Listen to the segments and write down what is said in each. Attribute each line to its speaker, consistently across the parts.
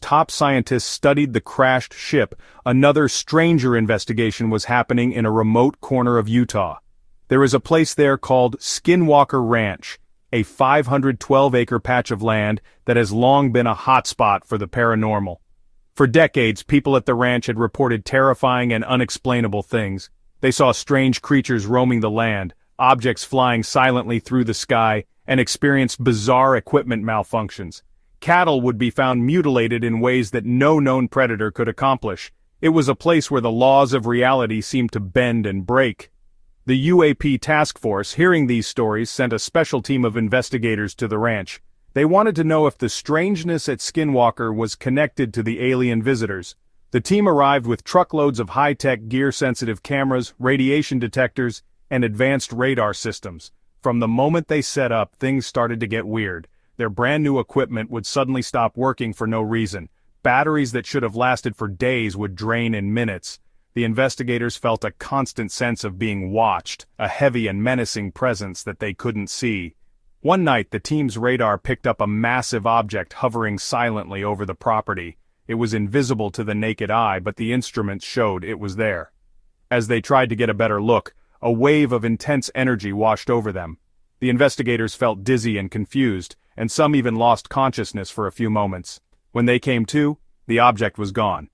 Speaker 1: top scientists studied the crashed ship, another stranger investigation was happening in a remote corner of Utah. There is a place there called Skinwalker Ranch, a 512-acre patch of land that has long been a hotspot for the paranormal. For decades, people at the ranch had reported terrifying and unexplainable things. They saw strange creatures roaming the land, objects flying silently through the sky, and experienced bizarre equipment malfunctions. Cattle would be found mutilated in ways that no known predator could accomplish. It was a place where the laws of reality seemed to bend and break. The UAP task force, hearing these stories, sent a special team of investigators to the ranch. They wanted to know if the strangeness at Skinwalker was connected to the alien visitors. The team arrived with truckloads of high-tech gear-sensitive cameras, radiation detectors, and advanced radar systems. From the moment they set up, things started to get weird. Their brand-new equipment would suddenly stop working for no reason. Batteries that should have lasted for days would drain in minutes. The investigators felt a constant sense of being watched, a heavy and menacing presence that they couldn't see. One night, the team's radar picked up a massive object hovering silently over the property. It was invisible to the naked eye, but the instruments showed it was there. As they tried to get a better look, a wave of intense energy washed over them. The investigators felt dizzy and confused, and some even lost consciousness for a few moments. When they came to, the object was gone.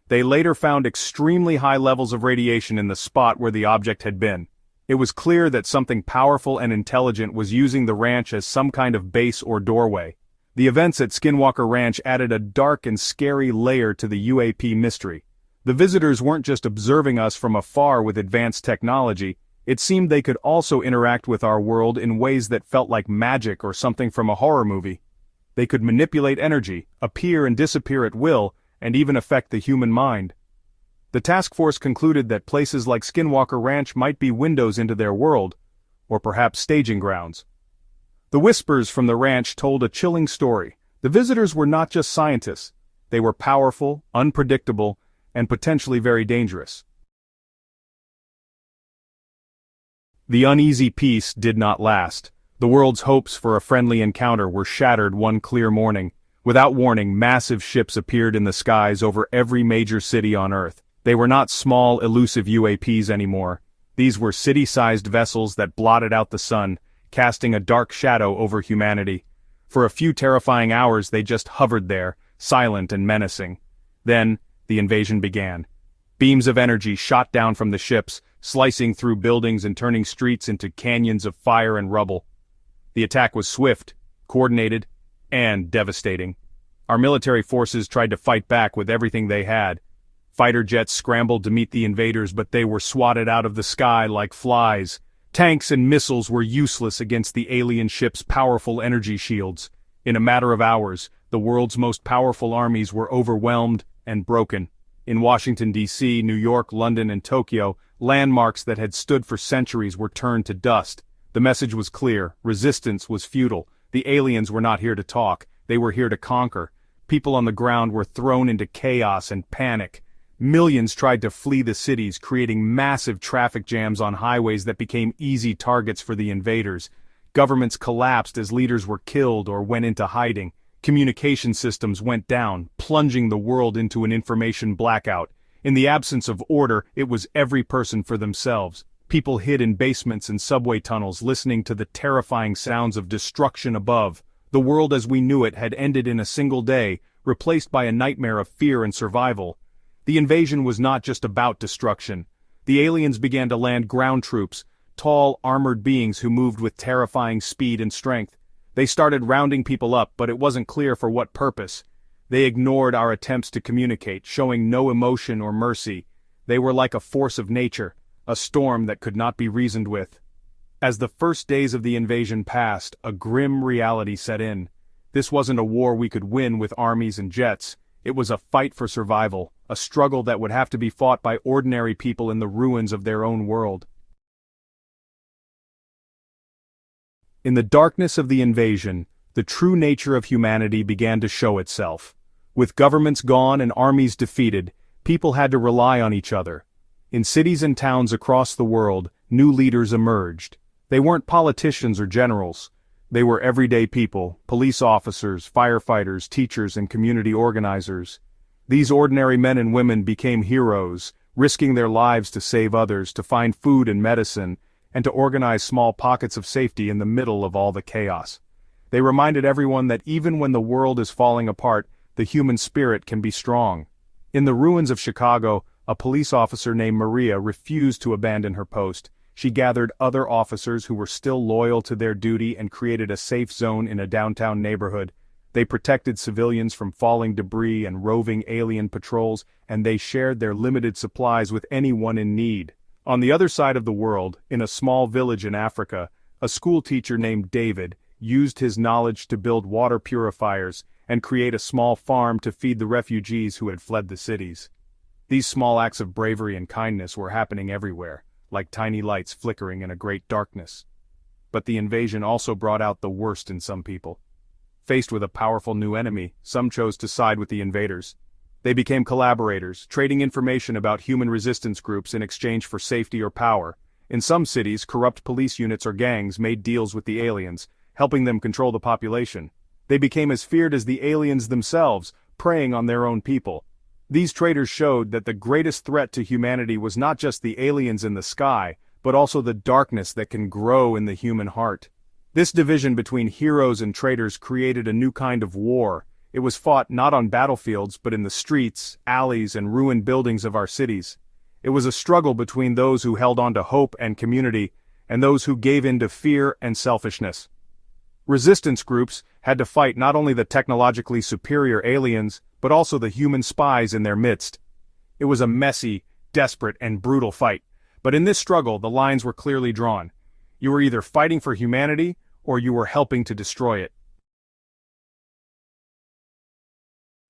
Speaker 1: They later found extremely high levels of radiation in the spot where the object had been. It was clear that something powerful and intelligent was using the ranch as some kind of base or doorway. The events at Skinwalker Ranch added a dark and scary layer to the UAP mystery. The visitors weren't just observing us from afar with advanced technology, it seemed they could also interact with our world in ways that felt like magic or something from a horror movie. They could manipulate energy, appear and disappear at will, and even affect the human mind. The task force concluded that places like Skinwalker Ranch might be windows into their world, or perhaps staging grounds. The whispers from the ranch told a chilling story. The visitors were not just scientists. They were powerful, unpredictable, and potentially very dangerous. The uneasy peace did not last. The world's hopes for a friendly encounter were shattered one clear morning. Without warning, massive ships appeared in the skies over every major city on Earth. They were not small, elusive UAPs anymore. These were city-sized vessels that blotted out the sun, casting a dark shadow over humanity. For a few terrifying hours they just hovered there, silent and menacing. Then, the invasion began. Beams of energy shot down from the ships, slicing through buildings and turning streets into canyons of fire and rubble. The attack was swift, coordinated, and devastating. Our military forces tried to fight back with everything they had. Fighter jets scrambled to meet the invaders, but they were swatted out of the sky like flies. Tanks and missiles were useless against the alien ships' powerful energy shields. In a matter of hours, the world's most powerful armies were overwhelmed and broken. In Washington, D.C., New York, London, and Tokyo, landmarks that had stood for centuries were turned to dust. The message was clear: resistance was futile. The aliens were not here to talk, they were here to conquer. People on the ground were thrown into chaos and panic. Millions tried to flee the cities, creating massive traffic jams on highways that became easy targets for the invaders. Governments collapsed as leaders were killed or went into hiding. Communication systems went down, plunging the world into an information blackout. In the absence of order, it was every person for themselves. People hid in basements and subway tunnels, listening to the terrifying sounds of destruction above. The world as we knew it had ended in a single day, replaced by a nightmare of fear and survival. The invasion was not just about destruction. The aliens began to land ground troops, tall, armored beings who moved with terrifying speed and strength. They started rounding people up, but it wasn't clear for what purpose. They ignored our attempts to communicate, showing no emotion or mercy. They were like a force of nature, a storm that could not be reasoned with. As the first days of the invasion passed, a grim reality set in. This wasn't a war we could win with armies and jets. It was a fight for survival, a struggle that would have to be fought by ordinary people in the ruins of their own world. In the darkness of the invasion, the true nature of humanity began to show itself. With governments gone and armies defeated, people had to rely on each other. In cities and towns across the world, new leaders emerged. They weren't politicians or generals. They were everyday people, police officers, firefighters, teachers, and community organizers. These ordinary men and women became heroes, risking their lives to save others, to find food and medicine, and to organize small pockets of safety in the middle of all the chaos. They reminded everyone that even when the world is falling apart, the human spirit can be strong. In the ruins of Chicago, a police officer named Maria refused to abandon her post. She gathered other officers who were still loyal to their duty and created a safe zone in a downtown neighborhood. They protected civilians from falling debris and roving alien patrols, and they shared their limited supplies with anyone in need. On the other side of the world, in a small village in Africa, a school teacher named David used his knowledge to build water purifiers and create a small farm to feed the refugees who had fled the cities. These small acts of bravery and kindness were happening everywhere, like tiny lights flickering in a great darkness. But the invasion also brought out the worst in some people. Faced with a powerful new enemy, some chose to side with the invaders. They became collaborators, trading information about human resistance groups in exchange for safety or power. In some cities, corrupt police units or gangs made deals with the aliens, helping them control the population. They became as feared as the aliens themselves, preying on their own people. These traders showed that the greatest threat to humanity was not just the aliens in the sky, but also the darkness that can grow in the human heart. This division between heroes and traitors created a new kind of war. It was fought not on battlefields but in the streets, alleys, and ruined buildings of our cities. It was a struggle between those who held on to hope and community, and those who gave in to fear and selfishness. Resistance groups had to fight not only the technologically superior aliens, but also the human spies in their midst. It was a messy, desperate, and brutal fight, but in this struggle the lines were clearly drawn. You were either fighting for humanity, or you were helping to destroy it.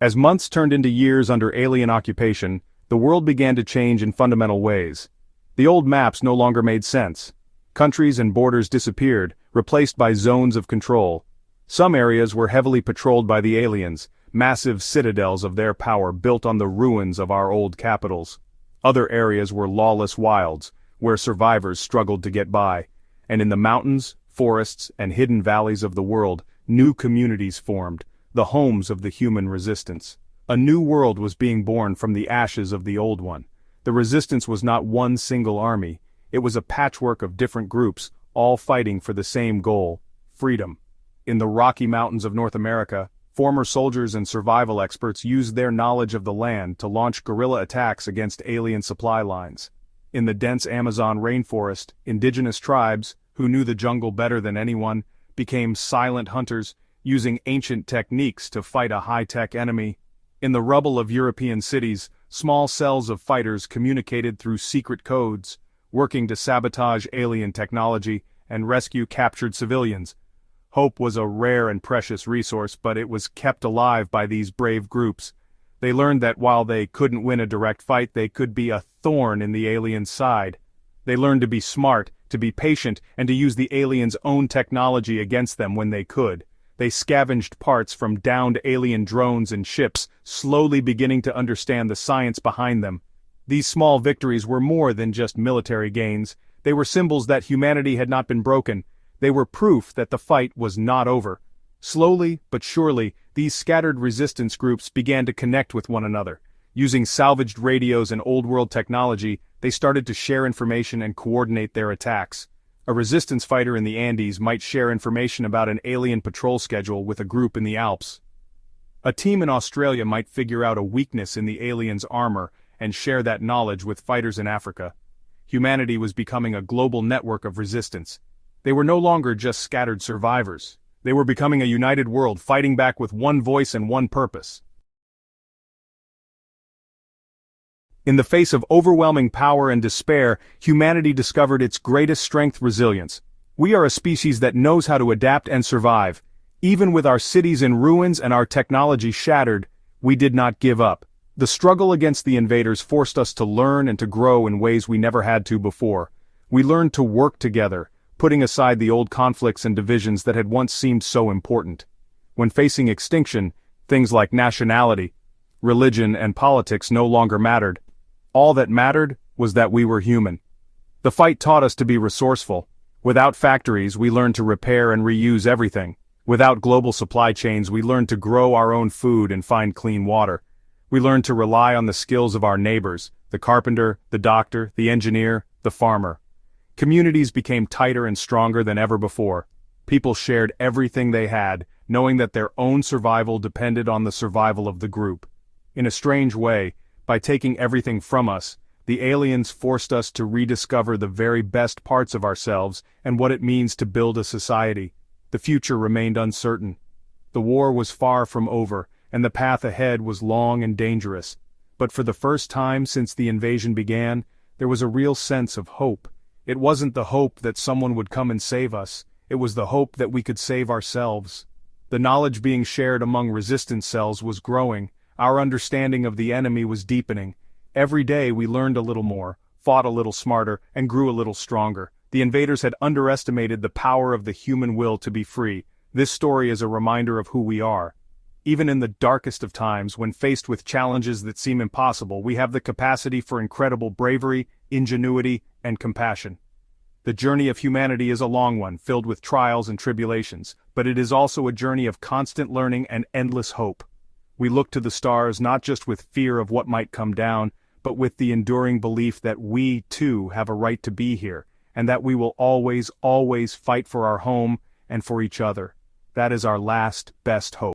Speaker 1: As months turned into years under alien occupation, the world began to change in fundamental ways. The old maps no longer made sense. Countries and borders disappeared, replaced by zones of control. Some areas were heavily patrolled by the aliens, massive citadels of their power built on the ruins of our old capitals. Other areas were lawless wilds, where survivors struggled to get by. And in the mountains, forests, and hidden valleys of the world, new communities formed, the homes of the human resistance. A new world was being born from the ashes of the old one. The resistance was not one single army. It was a patchwork of different groups, all fighting for the same goal: freedom. In the Rocky Mountains of North America, former soldiers and survival experts used their knowledge of the land to launch guerrilla attacks against alien supply lines. In the dense Amazon rainforest, indigenous tribes, who knew the jungle better than anyone, became silent hunters, using ancient techniques to fight a high-tech enemy. In the rubble of European cities, small cells of fighters communicated through secret codes, working to sabotage alien technology and rescue captured civilians. Hope was a rare and precious resource, but it was kept alive by these brave groups. They learned that while they couldn't win a direct fight, they could be a thorn in the aliens' side. They learned to be smart, to be patient, and to use the aliens' own technology against them when they could. They scavenged parts from downed alien drones and ships, slowly beginning to understand the science behind them. These small victories were more than just military gains. They were symbols that humanity had not been broken. They were proof that the fight was not over. Slowly but surely, these scattered resistance groups began to connect with one another. Using salvaged radios and old-world technology, they started to share information and coordinate their attacks. A resistance fighter in the Andes might share information about an alien patrol schedule with a group in the Alps. A team in Australia might figure out a weakness in the aliens' armor and share that knowledge with fighters in Africa. Humanity was becoming a global network of resistance. They were no longer just scattered survivors. They were becoming a united world, fighting back with one voice and one purpose. In the face of overwhelming power and despair, humanity discovered its greatest strength: resilience. We are a species that knows how to adapt and survive. Even with our cities in ruins and our technology shattered, we did not give up. The struggle against the invaders forced us to learn and to grow in ways we never had to before. We learned to work together, putting aside the old conflicts and divisions that had once seemed so important. When facing extinction, things like nationality, religion, and politics no longer mattered. All that mattered was that we were human. The fight taught us to be resourceful. Without factories, we learned to repair and reuse everything. Without global supply chains, we learned to grow our own food and find clean water. We learned to rely on the skills of our neighbors, the carpenter, the doctor, the engineer, the farmer. Communities became tighter and stronger than ever before. People shared everything they had, knowing that their own survival depended on the survival of the group. In a strange way, by taking everything from us, the aliens forced us to rediscover the very best parts of ourselves and what it means to build a society. The future remained uncertain. The war was far from over, and the path ahead was long and dangerous. But for the first time since the invasion began, there was a real sense of hope. It wasn't the hope that someone would come and save us. It was the hope that we could save ourselves. The knowledge being shared among resistance cells was growing. Our understanding of the enemy was deepening. Every day we learned a little more, fought a little smarter, and grew a little stronger. The invaders had underestimated the power of the human will to be free. This story is a reminder of who we are. Even in the darkest of times, when faced with challenges that seem impossible, we have the capacity for incredible bravery, ingenuity, and compassion. The journey of humanity is a long one, filled with trials and tribulations, but it is also a journey of constant learning and endless hope. We look to the stars not just with fear of what might come down, but with the enduring belief that we, too, have a right to be here, and that we will always, always fight for our home and for each other. That is our last, best hope.